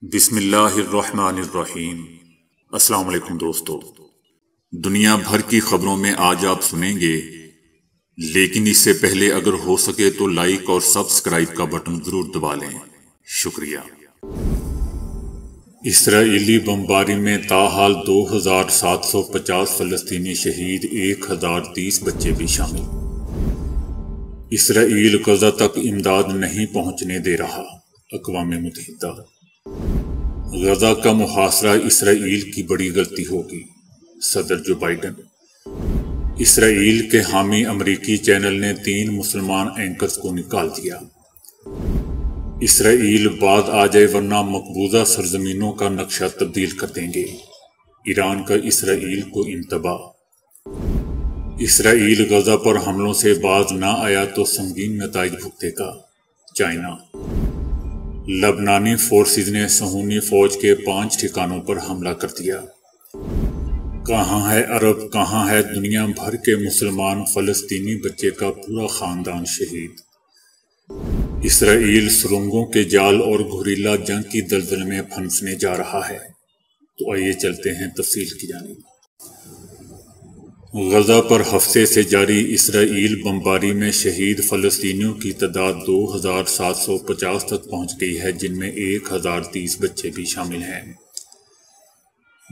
بسم اللہ الرحمن الرحیم۔ السلام علیکم دوستو، دنیا بھر کی خبروں میں آج آپ سنیں گے، لیکن اس سے پہلے اگر ہو سکے تو لائک اور سبسکرائب کا بٹن ضرور دبا لیں، شکریہ۔ اسرائیلی بمباری میں تاحال 2750 فلسطینی شہید، 1030 بچے بھی شامل۔ اسرائیل غزہ تک امداد نہیں پہنچنے دے رہا، اقوام متحدہ۔ غزہ کا محاصرہ اسرائیل کی بڑی غلطی ہوگی، صدر جو بائیڈن۔ اسرائیل کے حامی امریکی چینل نے 3 مسلمان اینکرز کو نکال دیا۔ اسرائیل بعد آ جائے ورنہ مقبوضہ سرزمینوں کا نقشہ تبدیل کر دیں گے، ایران کا اسرائیل کو انتباہ۔ اسرائیل غزہ پر حملوں سے باز نہ آیا تو سنگین نتائج بھگتے گا، چائنا۔ لبنانی فورسز نے صہیونی فوج کے 5 ٹھکانوں پر حملہ کر دیا۔ کہاں ہے عرب، کہاں ہے دنیا بھر کے مسلمان؟ فلسطینی بچے کا پورا خاندان شہید۔ اسرائیل سرنگوں کے جال اور گوریلا جنگ کی دلدل میں پھنسنے جا رہا ہے۔ تو آئیے چلتے ہیں تفصیل کی جانب۔ غزہ پر ہفتے سے جاری اسرائیل بمباری میں شہید فلسطینیوں کی تعداد 2750 تک پہنچ گئی ہے، جن میں 1030 بچے بھی شامل ہیں،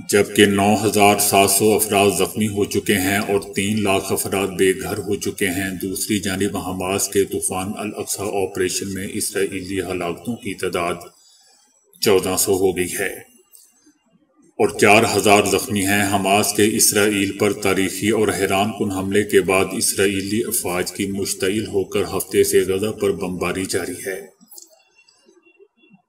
جبکہ 9700 افراد زخمی ہو چکے ہیں اور 3 لاکھ افراد بے گھر ہو چکے ہیں۔ دوسری جانب حماس کے طوفان الاقصی آپریشن میں اسرائیلی ہلاکتوں کی تعداد 1400 ہو گئی ہے اور 4000 زخمی ہیں۔ حماس کے اسرائیل پر تاریخی اور حیران کن حملے کے بعد اسرائیلی افواج کی مشتعل ہو کر ہفتے سے غزہ پر بمباری جاری ہے۔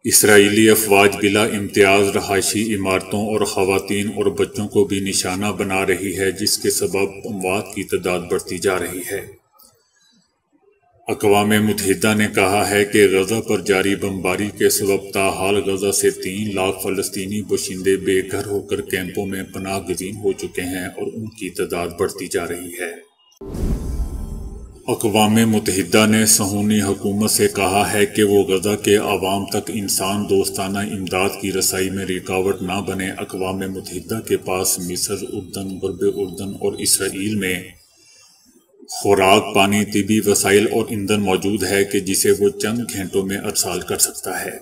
اسرائیلی افواج بلا امتیاز رہائشی عمارتوں اور خواتین اور بچوں کو بھی نشانہ بنا رہی ہے، جس کے سبب اموات کی تعداد بڑھتی جا رہی ہے۔ اقوام متحدہ نے کہا ہے کہ غزہ پر جاری بمباری کے سبب تاحال غزہ سے 3 لاکھ فلسطینی باشندے بے گھر ہو کر کیمپوں میں پناہ گزین ہو چکے ہیں اور ان کی تعداد بڑھتی جا رہی ہے۔ اقوام متحدہ نے صہیونی حکومت سے کہا ہے کہ وہ غزہ کے عوام تک انسان دوستانہ امداد کی رسائی میں رکاوٹ نہ بنے۔ اقوام متحدہ کے پاس مصر، اردن، غرب اردن اور اسرائیل میں خوراک، پانی، طبی وسائل اور ایندھن موجود ہے کہ جسے وہ چند گھنٹوں میں ارسال کر سکتا ہے،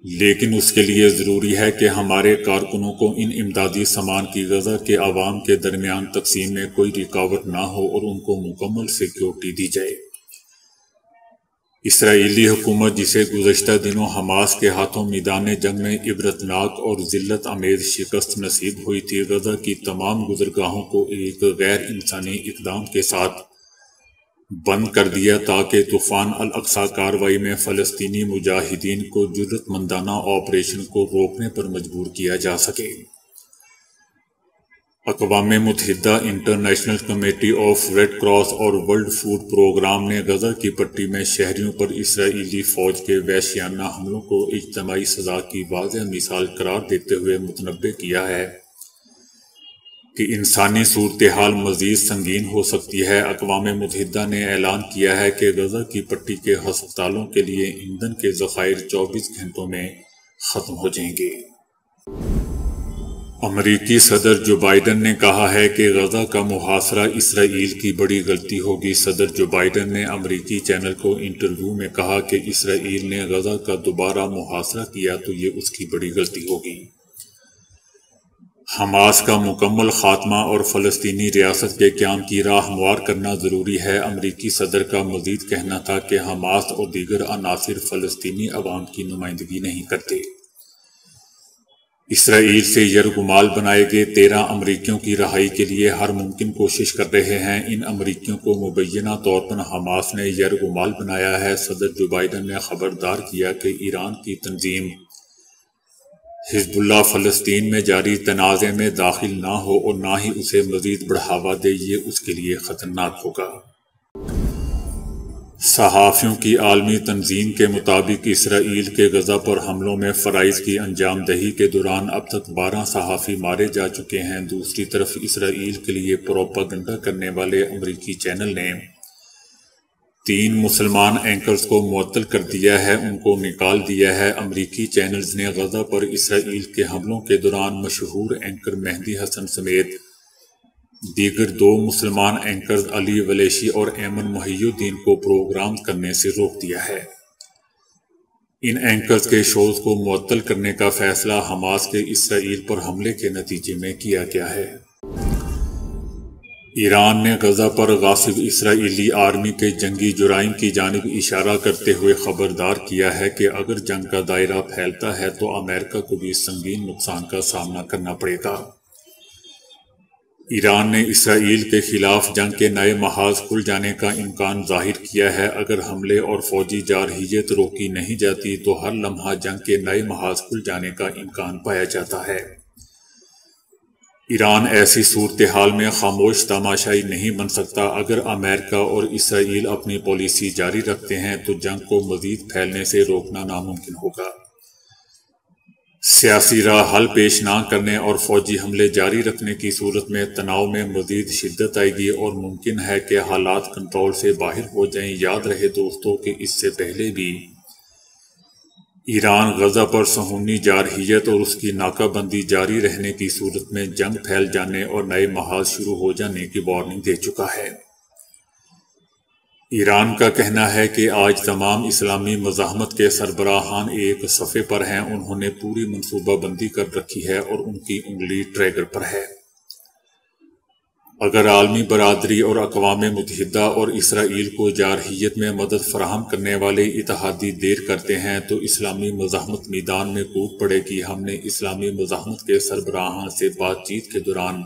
لیکن اس کے لیے ضروری ہے کہ ہمارے کارکنوں کو ان امدادی سامان کی غزہ کے عوام کے درمیان تقسیم میں کوئی رکاوٹ نہ ہو اور ان کو مکمل سیکیورٹی دی جائے۔ اسرائیلی حکومت، جسے گزشتہ دنوں حماس کے ہاتھوں میدان جنگ میں عبرتناک اور ذلت آمیز شکست نصیب ہوئی تھی، غزہ کی تمام گزرگاہوں کو ایک غیر انسانی اقدام کے ساتھ بند کر دیا تاکہ طوفان الاقصی کارروائی میں فلسطینی مجاہدین کو جرأت مندانہ آپریشن کو روکنے پر مجبور کیا جا سکے۔ اقوام متحدہ، International Committee of Red Cross اور ورلڈ فوڈ پروگرام نے غزہ کی پٹی میں شہریوں پر اسرائیلی فوج کے وحشیانہ حملوں کو اجتماعی سزا کی واضح مثال قرار دیتے ہوئے متنبہ کیا ہے کہ انسانی صورتحال مزید سنگین ہو سکتی ہے۔ اقوام متحدہ نے اعلان کیا ہے کہ غزہ کی پٹی کے ہسپتالوں کے لیے ایندھن کے ذخائر 24 گھنٹوں میں ختم ہو جائیں گے۔ امریکی صدر جو بائیڈن نے کہا ہے کہ غزہ کا محاصرہ اسرائیل کی بڑی غلطی ہوگی۔ صدر جو بائیڈن نے امریکی چینل کو انٹرویو میں کہا کہ اسرائیل نے غزہ کا دوبارہ محاصرہ کیا تو یہ اس کی بڑی غلطی ہوگی۔ حماس کا مکمل خاتمہ اور فلسطینی ریاست کے قیام کی راہ ہموار کرنا ضروری ہے۔ امریکی صدر کا مزید کہنا تھا کہ حماس اور دیگر عناصر فلسطینی عوام کی نمائندگی نہیں کرتے۔ اسرائیل سے یرغمال بنائے گئے 13 امریکیوں کی رہائی کے لیے ہر ممکن کوشش کر رہے ہیں۔ ان امریکیوں کو مبینہ طور پر حماس نے یرغمال بنایا ہے۔ صدر جو بائیڈن نے خبردار کیا کہ ایران کی تنظیم حزب اللہ فلسطین میں جاری تنازع میں داخل نہ ہو اور نہ ہی اسے مزید بڑھاوا دے، یہ اس کے لیے خطرناک ہوگا۔ صحافیوں کی عالمی تنظیم کے مطابق اسرائیل کے غزہ پر حملوں میں فرائض کی انجام دہی کے دوران اب تک 12 صحافی مارے جا چکے ہیں۔ دوسری طرف اسرائیل کے لیے پروپیگنڈا کرنے والے امریکی چینل نے 3 مسلمان اینکرز کو معطل کر دیا ہے، ان کو نکال دیا ہے۔ امریکی چینلز نے غزہ پر اسرائیل کے حملوں کے دوران مشہور اینکر مہدی حسن سمیت دیگر 2 مسلمان اینکرز علی ولیشی اور ایمن محی الدین کو پروگرام کرنے سے روک دیا ہے۔ ان اینکرز کے شوز کو معطل کرنے کا فیصلہ حماس کے اسرائیل پر حملے کے نتیجے میں کیا گیا ہے۔ ایران نے غزہ پر غاصب اسرائیلی آرمی کے جنگی جرائم کی جانب اشارہ کرتے ہوئے خبردار کیا ہے کہ اگر جنگ کا دائرہ پھیلتا ہے تو امریکہ کو بھی سنگین نقصان کا سامنا کرنا پڑے گا۔ ایران نے اسرائیل کے خلاف جنگ کے نئے محاذ کھل جانے کا امکان ظاہر کیا ہے۔ اگر حملے اور فوجی جارحیت روکی نہیں جاتی تو ہر لمحہ جنگ کے نئے محاذ کھل جانے کا امکان پایا جاتا ہے۔ ایران ایسی صورتحال میں خاموش تماشائی نہیں بن سکتا۔ اگر امریکہ اور اسرائیل اپنی پالیسی جاری رکھتے ہیں تو جنگ کو مزید پھیلنے سے روکنا ناممکن ہوگا۔ سیاسی راہ حل پیش نہ کرنے اور فوجی حملے جاری رکھنے کی صورت میں تناؤ میں مزید شدت آئے گی اور ممکن ہے کہ حالات کنٹرول سے باہر ہو جائیں۔ یاد رہے دوستو کہ اس سے پہلے بھی ایران غزہ پر صہیونی جارحیت اور اس کی ناکہ بندی جاری رہنے کی صورت میں جنگ پھیل جانے اور نئے محاذ شروع ہو جانے کی وارننگ دے چکا ہے۔ ایران کا کہنا ہے کہ آج تمام اسلامی مزاحمت کے سربراہان ایک صفحے پر ہیں، انہوں نے پوری منصوبہ بندی کر رکھی ہے اور ان کی انگلی ٹریگر پر ہے۔ اگر عالمی برادری اور اقوام متحدہ اور اسرائیل کو جارحیت میں مدد فراہم کرنے والے اتحادی دیر کرتے ہیں تو اسلامی مزاحمت میدان میں کود پڑے گی۔ ہم نے اسلامی مزاحمت کے سربراہان سے بات چیت کے دوران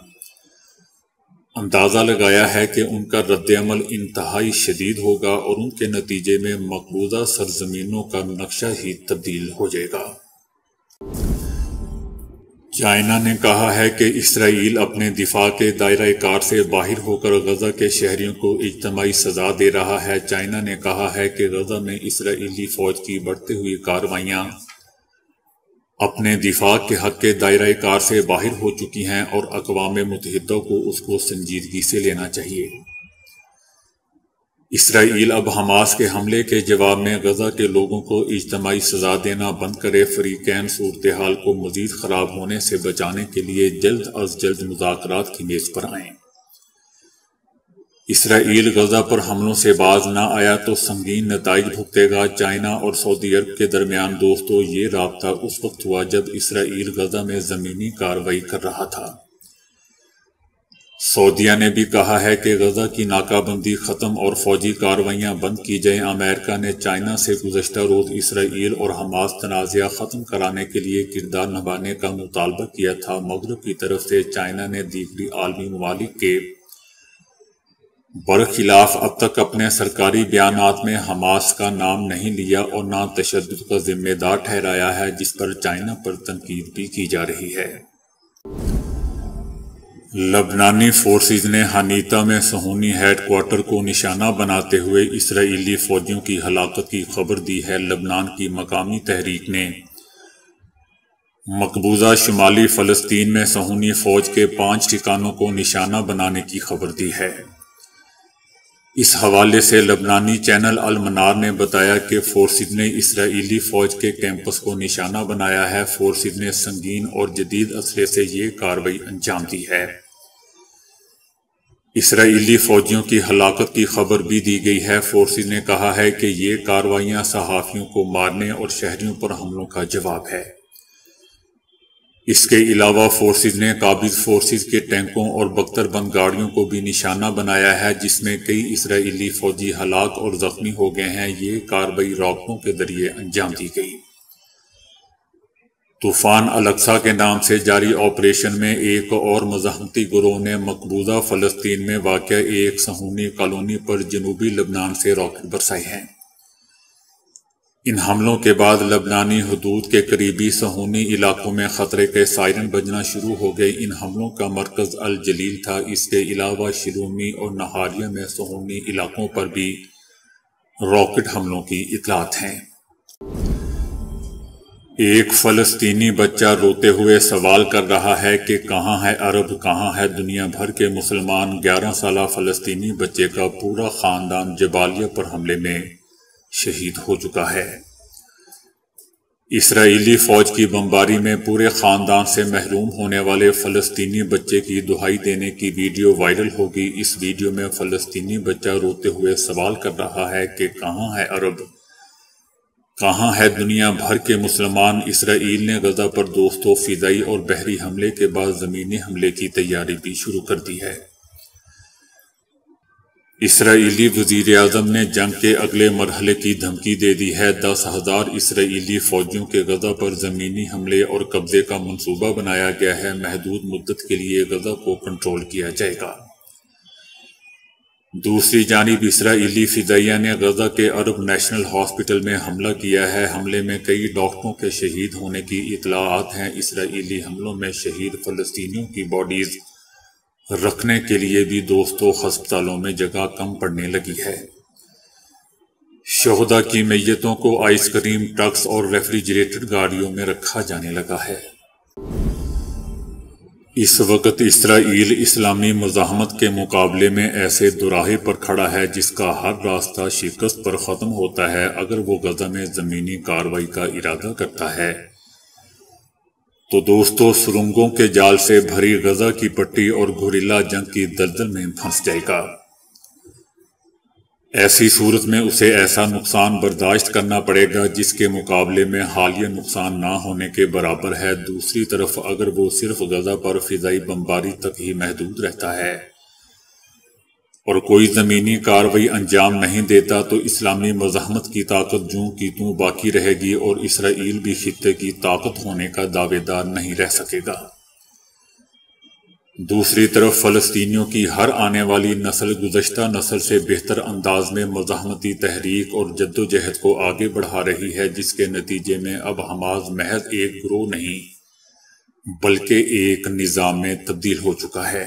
اندازہ لگایا ہے کہ ان کا رد عمل انتہائی شدید ہوگا اور ان کے نتیجے میں مقبوضہ سرزمینوں کا نقشہ ہی تبدیل ہو جائے گا۔ چائنا نے کہا ہے کہ اسرائیل اپنے دفاع کے دائرہ کار سے باہر ہو کر غزہ کے شہریوں کو اجتماعی سزا دے رہا ہے۔ چائنا نے کہا ہے کہ غزہ میں اسرائیلی فوج کی بڑھتی ہوئی کارروائیاں اپنے دفاع کے حق کے دائرہ کار سے باہر ہو چکی ہیں اور اقوام متحدہ کو اس کو سنجیدگی سے لینا چاہیے۔ اسرائیل اب حماس کے حملے کے جواب میں غزہ کے لوگوں کو اجتماعی سزا دینا بند کرے۔ فریقین صورتحال کو مزید خراب ہونے سے بچانے کے لیے جلد از جلد مذاکرات کی میز پر آئیں۔ اسرائیل غزہ پر حملوں سے باز نہ آیا تو سنگین نتائج بھگتے گا۔ چائنا اور سعودی عرب کے درمیان دوستو یہ رابطہ اس وقت ہوا جب اسرائیل غزہ میں زمینی کارروائی کر رہا تھا۔ سعودیہ نے بھی کہا ہے کہ غزہ کی ناکہ بندی ختم اور فوجی کارروائیاں بند کی جائیں۔ امریکہ نے چائنا سے گزشتہ روز اسرائیل اور حماس تنازعہ ختم کرانے کے لیے کردار نبھانے کا مطالبہ کیا تھا۔ مغرب کی طرف سے چائنا نے دیگری عالمی ممالک کے برخلاف اب تک اپنے سرکاری بیانات میں حماس کا نام نہیں لیا اور نہ تشدد کا ذمہ دار ٹھہرایا ہے، جس پر چائنا پر تنقید بھی کی جا رہی ہے۔ لبنانی فورسز نے حنیطہ میں صہیونی ہیڈ کوارٹر کو نشانہ بناتے ہوئے اسرائیلی فوجیوں کی ہلاکت کی خبر دی ہے۔ لبنان کی مقامی تحریک نے مقبوضہ شمالی فلسطین میں صہیونی فوج کے 5 ٹھکانوں کو نشانہ بنانے کی خبر دی ہے۔ اس حوالے سے لبنانی چینل المنار نے بتایا کہ فورسز نے اسرائیلی فوج کے کیمپس کو نشانہ بنایا ہے۔ فورسز نے سنگین اور جدید اسلحے سے یہ کارروائی انجام دی ہے۔ اسرائیلی فوجیوں کی ہلاکت کی خبر بھی دی گئی ہے۔ فورسز نے کہا ہے کہ یہ کارروائیاں صحافیوں کو مارنے اور شہریوں پر حملوں کا جواب ہے۔ اس کے علاوہ فورسز نے قابض فورسز کے ٹینکوں اور بختر بند گاڑیوں کو بھی نشانہ بنایا ہے، جس میں کئی اسرائیلی فوجی ہلاک اور زخمی ہو گئے ہیں۔ یہ کارروائی راکٹوں کے ذریعے انجام دی گئی۔ طوفان الاقصی کے نام سے جاری آپریشن میں ایک اور مزاحمتی گروہ نے مقبوضہ فلسطین میں واقع ایک صہیونی کالونی پر جنوبی لبنان سے راکٹ برسائے ہیں۔ ان حملوں کے بعد لبنانی حدود کے قریبی صہیونی علاقوں میں خطرے کے سائرن بجنا شروع ہو گئے۔ ان حملوں کا مرکز الجلیل تھا۔ اس کے علاوہ شلومی اور نہاریہ میں صہیونی علاقوں پر بھی راکٹ حملوں کی اطلاعات ہیں۔ ایک فلسطینی بچہ روتے ہوئے سوال کر رہا ہے کہ کہاں ہے عرب، کہاں ہے دنیا بھر کے مسلمان۔ 11 سالہ فلسطینی بچے کا پورا خاندان جبالیہ پر حملے میں شہید ہو چکا ہے۔ اسرائیلی فوج کی بمباری میں پورے خاندان سے محروم ہونے والے فلسطینی بچے کی دہائی دینے کی ویڈیو وائرل ہوگی۔ اس ویڈیو میں فلسطینی بچہ روتے ہوئے سوال کر رہا ہے کہ کہاں ہے عرب، کہاں ہے دنیا بھر کے مسلمان۔ اسرائیل نے غزہ پر دوستوں فضائی اور بحری حملے کے بعد زمینی حملے کی تیاری بھی شروع کر دی ہے۔ اسرائیلی وزیر اعظم نے جنگ کے اگلے مرحلے کی دھمکی دے دی ہے۔ 10,000 اسرائیلی فوجیوں کے غزہ پر زمینی حملے اور قبضے کا منصوبہ بنایا گیا ہے۔ محدود مدت کے لیے غزہ کو کنٹرول کیا جائے گا۔ دوسری جانب اسرائیلی فضائیہ نے غزہ کے عرب نیشنل ہاسپٹل میں حملہ کیا ہے۔ حملے میں کئی ڈاکٹروں کے شہید ہونے کی اطلاعات ہیں۔ اسرائیلی حملوں میں شہید فلسطینیوں کی باڈیز رکھنے کے لیے بھی دوستوں ہسپتالوں میں جگہ کم پڑنے لگی ہے۔ شہداء کی میتوں کو آئس کریم ٹرکس اور ریفریجریٹڈ گاڑیوں میں رکھا جانے لگا ہے۔ اس وقت اسرائیل اسلامی مزاحمت کے مقابلے میں ایسے دوراہے پر کھڑا ہے جس کا ہر راستہ شکست پر ختم ہوتا ہے اگر وہ غزہ میں زمینی کارروائی کا ارادہ کرتا ہے۔ تو دوستوں، سرنگوں کے جال سے بھری غزہ کی پٹی اور گوریلا جنگ کی دلدل میں پھنس جائے گا۔ ایسی صورت میں اسے ایسا نقصان برداشت کرنا پڑے گا جس کے مقابلے میں حالیہ نقصان نہ ہونے کے برابر ہے۔ دوسری طرف اگر وہ صرف غزہ پر فضائی بمباری تک ہی محدود رہتا ہے اور کوئی زمینی کارروائی انجام نہیں دیتا تو اسلامی مزاحمت کی طاقت جوں کی توں باقی رہے گی اور اسرائیل بھی خطے کی طاقت ہونے کا دعوے دار نہیں رہ سکے گا۔ دوسری طرف فلسطینیوں کی ہر آنے والی نسل گزشتہ نسل سے بہتر انداز میں مزاحمتی تحریک اور جدوجہد کو آگے بڑھا رہی ہے، جس کے نتیجے میں اب حماس محض ایک گروہ نہیں بلکہ ایک نظام میں تبدیل ہو چکا ہے۔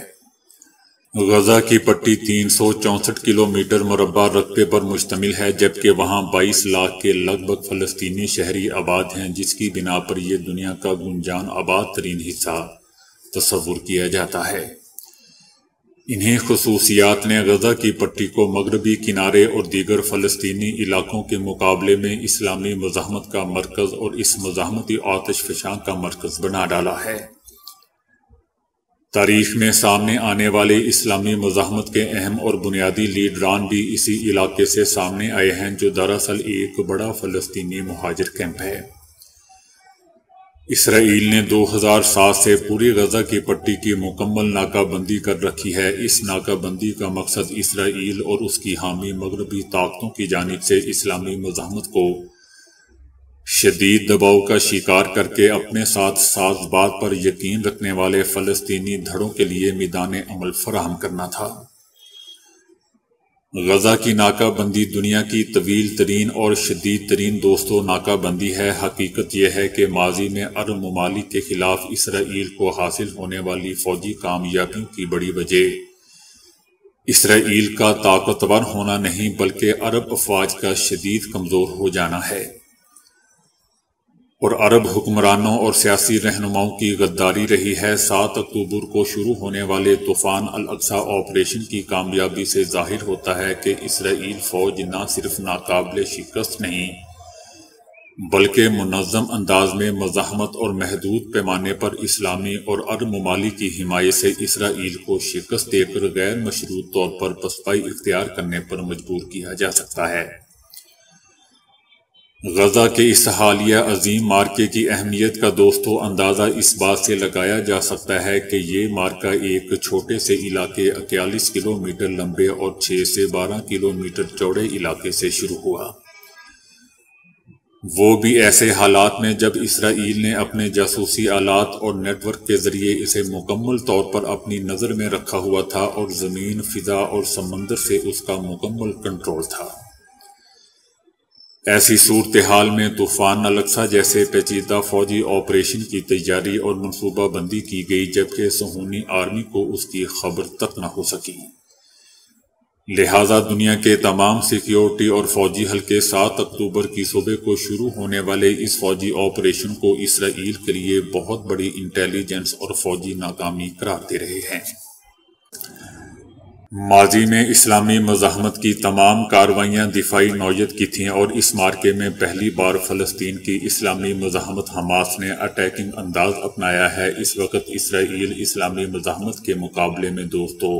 غزہ کی پٹی 364 کلومیٹر مربع رقبے پر مشتمل ہے، جبکہ وہاں 22 لاکھ کے لگ بھگ فلسطینی شہری آباد ہیں، جس کی بنا پر یہ دنیا کا گنجان آباد ترین حصہ تصور کیا جاتا ہے۔ انہی خصوصیات نے غزہ کی پٹی کو مغربی کنارے اور دیگر فلسطینی علاقوں کے مقابلے میں اسلامی مزاحمت کا مرکز اور اس مزاحمتی آتش فشاں کا مرکز بنا ڈالا ہے۔ تاریخ میں سامنے آنے والے اسلامی مزاحمت کے اہم اور بنیادی لیڈران بھی اسی علاقے سے سامنے آئے ہیں، جو دراصل ایک بڑا فلسطینی مہاجر کیمپ ہے۔ اسرائیل نے 2007 سے پوری غزہ کی پٹی کی مکمل ناکہ بندی کر رکھی ہے۔ اس ناکہ بندی کا مقصد اسرائیل اور اس کی حامی مغربی طاقتوں کی جانب سے اسلامی مزاحمت کو شدید دباؤ کا شکار کر کے اپنے ساتھ ساز بات پر یقین رکھنے والے فلسطینی دھڑوں کے لیے میدان عمل فراہم کرنا تھا۔ غزہ کی ناکہ بندی دنیا کی طویل ترین اور شدید ترین دوستوں ناکہ بندی ہے۔ حقیقت یہ ہے کہ ماضی میں عرب ممالک کے خلاف اسرائیل کو حاصل ہونے والی فوجی کامیابیوں کی بڑی وجہ اسرائیل کا طاقتور ہونا نہیں بلکہ عرب افواج کا شدید کمزور ہو جانا ہے، اور عرب حکمرانوں اور سیاسی رہنماؤں کی غداری رہی ہے۔ 7 اکتوبر کو شروع ہونے والے طوفان الاقصی آپریشن کی کامیابی سے ظاہر ہوتا ہے کہ اسرائیل فوج نہ صرف ناقابل شکست نہیں بلکہ منظم انداز میں مزاحمت اور محدود پیمانے پر اسلامی اور عرب ممالک کی حمایت سے اسرائیل کو شکست دے کر غیر مشروط طور پر پسپائی اختیار کرنے پر مجبور کیا جا سکتا ہے۔ غزہ کے اس حالیہ عظیم مارکے کی اہمیت کا دوستو اندازہ اس بات سے لگایا جا سکتا ہے کہ یہ مارکہ ایک چھوٹے سے علاقے 41 کلومیٹر لمبے اور 6 سے 12 کلومیٹر چوڑے علاقے سے شروع ہوا، وہ بھی ایسے حالات میں جب اسرائیل نے اپنے جاسوسی آلات اور نیٹ ورک کے ذریعے اسے مکمل طور پر اپنی نظر میں رکھا ہوا تھا اور زمین، فضا اور سمندر سے اس کا مکمل کنٹرول تھا۔ ایسی صورتحال میں طوفان الاقصی جیسے پیچیدہ فوجی آپریشن کی تیاری اور منصوبہ بندی کی گئی، جبکہ صہیونی آرمی کو اس کی خبر تک نہ ہو سکی۔ لہٰذا دنیا کے تمام سیکیورٹی اور فوجی حلقے 7 اکتوبر کی صبح کو شروع ہونے والے اس فوجی آپریشن کو اسرائیل کے لیے بہت بڑی انٹیلیجنس اور فوجی ناکامی قرار دے رہے ہیں۔ ماضی میں اسلامی مزاحمت کی تمام کارروائیاں دفاعی نوعیت کی تھیں، اور اس مارکے میں پہلی بار فلسطین کی اسلامی مزاحمت حماس نے اٹیکنگ انداز اپنایا ہے۔ اس وقت اسرائیل اسلامی مزاحمت کے مقابلے میں دوستو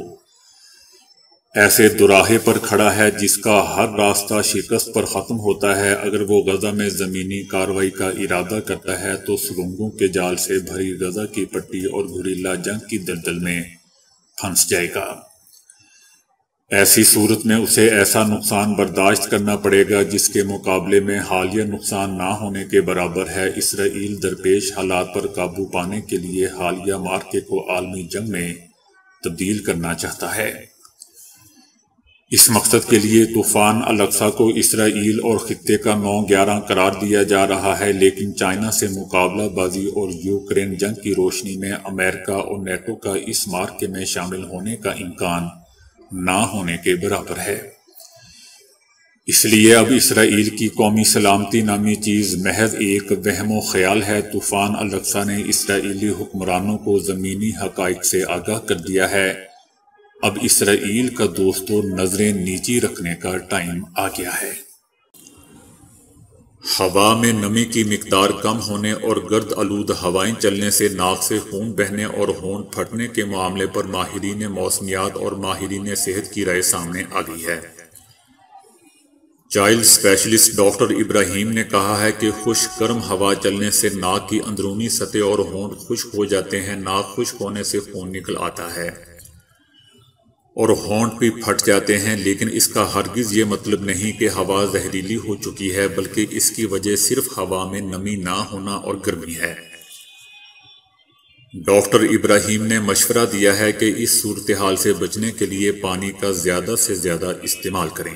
ایسے دوراہے پر کھڑا ہے جس کا ہر راستہ شکست پر ختم ہوتا ہے۔ اگر وہ غزہ میں زمینی کارروائی کا ارادہ کرتا ہے تو سرنگوں کے جال سے بھری غزہ کی پٹی اور گوریلا جنگ کی دلدل میں پھنس جائے گا۔ ایسی صورت میں اسے ایسا نقصان برداشت کرنا پڑے گا جس کے مقابلے میں حالیہ نقصان نہ ہونے کے برابر ہے۔ اسرائیل درپیش حالات پر قابو پانے کے لیے حالیہ مارکے کو عالمی جنگ میں تبدیل کرنا چاہتا ہے۔ اس مقصد کے لیے طوفان الاقصی کو اسرائیل اور خطے کا 9/11 قرار دیا جا رہا ہے، لیکن چائنا سے مقابلہ بازی اور یوکرین جنگ کی روشنی میں امریکہ اور نیٹو کا اس مارکے میں شامل ہونے کا امکان نہ ہونے کے برابر ہے۔ اس لیے اب اسرائیل کی قومی سلامتی نامی چیز محض ایک وہم و خیال ہے۔ طوفان الاقصی نے اسرائیلی حکمرانوں کو زمینی حقائق سے آگاہ کر دیا ہے۔ اب اسرائیل کا دوستو نظریں نیچی رکھنے کا ٹائم آ گیا ہے۔ ہوا میں نمی کی مقدار کم ہونے اور گرد آلود ہوائیں چلنے سے ناک سے خون بہنے اور ہونٹ پھٹنے کے معاملے پر ماہرین موسمیات اور ماہرین صحت کی رائے سامنے آ گئی ہے۔ چائلڈ اسپیشلسٹ ڈاکٹر ابراہیم نے کہا ہے کہ خشک گرم ہوا چلنے سے ناک کی اندرونی سطح اور ہونٹ خشک ہو جاتے ہیں۔ ناک خشک ہونے سے خون نکل آتا ہے اور ہونٹ بھی پھٹ جاتے ہیں، لیکن اس کا ہرگز یہ مطلب نہیں کہ ہوا زہریلی ہو چکی ہے، بلکہ اس کی وجہ صرف ہوا میں نمی نہ ہونا اور گرمی ہے۔ ڈاکٹر ابراہیم نے مشورہ دیا ہے کہ اس صورتحال سے بچنے کے لیے پانی کا زیادہ سے زیادہ استعمال کریں۔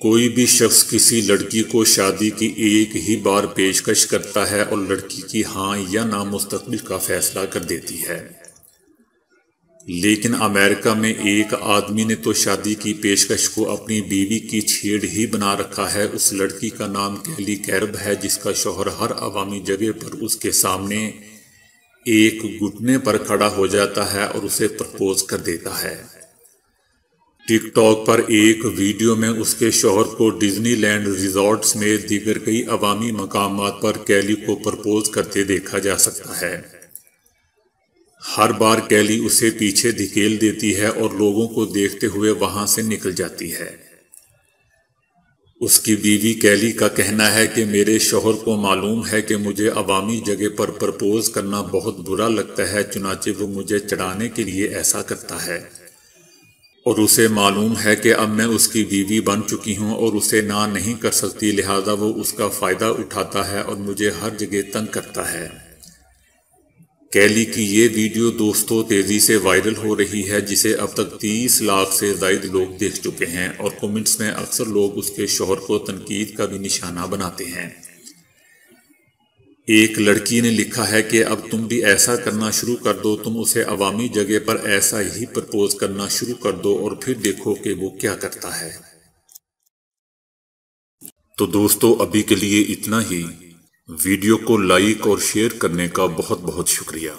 کوئی بھی شخص کسی لڑکی کو شادی کی ایک ہی بار پیشکش کرتا ہے اور لڑکی کی ہاں یا نہ مستقبل کا فیصلہ کر دیتی ہے، لیکن امریکہ میں ایک آدمی نے تو شادی کی پیشکش کو اپنی بیوی کی چھیڑ ہی بنا رکھا ہے۔ اس لڑکی کا نام کیلی کیرب ہے، جس کا شوہر ہر عوامی جگہ پر اس کے سامنے ایک گھٹنے پر کھڑا ہو جاتا ہے اور اسے پرپوز کر دیتا ہے۔ ٹک ٹاک پر ایک ویڈیو میں اس کے شوہر کو ڈزنی لینڈ ریزارٹ سمیت دیگر کئی عوامی مقامات پر کیلی کو پرپوز کرتے دیکھا جا سکتا ہے۔ ہر بار کیلی اسے پیچھے دھکیل دیتی ہے اور لوگوں کو دیکھتے ہوئے وہاں سے نکل جاتی ہے۔ اس کی بیوی کیلی کا کہنا ہے کہ میرے شوہر کو معلوم ہے کہ مجھے عوامی جگہ پر پرپوز کرنا بہت برا لگتا ہے، چنانچہ وہ مجھے چڑھانے کے لیے ایسا کرتا ہے، اور اسے معلوم ہے کہ اب میں اس کی بیوی بن چکی ہوں اور اسے نہ نہیں کر سکتی، لہذا وہ اس کا فائدہ اٹھاتا ہے اور مجھے ہر جگہ تنگ کرتا ہے۔ کیلی کی یہ ویڈیو دوستو تیزی سے وائرل ہو رہی ہے، جسے اب تک 30 لاکھ سے زائد لوگ دیکھ چکے ہیں، اور کمنٹس میں اکثر لوگ اس کے شوہر کو تنقید کا بھی نشانہ بناتے ہیں۔ ایک لڑکی نے لکھا ہے کہ اب تم بھی ایسا کرنا شروع کر دو، تم اسے عوامی جگہ پر ایسا ہی پرپوز کرنا شروع کر دو اور پھر دیکھو کہ وہ کیا کرتا ہے۔ تو دوستو ابھی کے لیے اتنا ہی۔ ویڈیو کو لائک اور شیئر کرنے کا بہت بہت شکریہ۔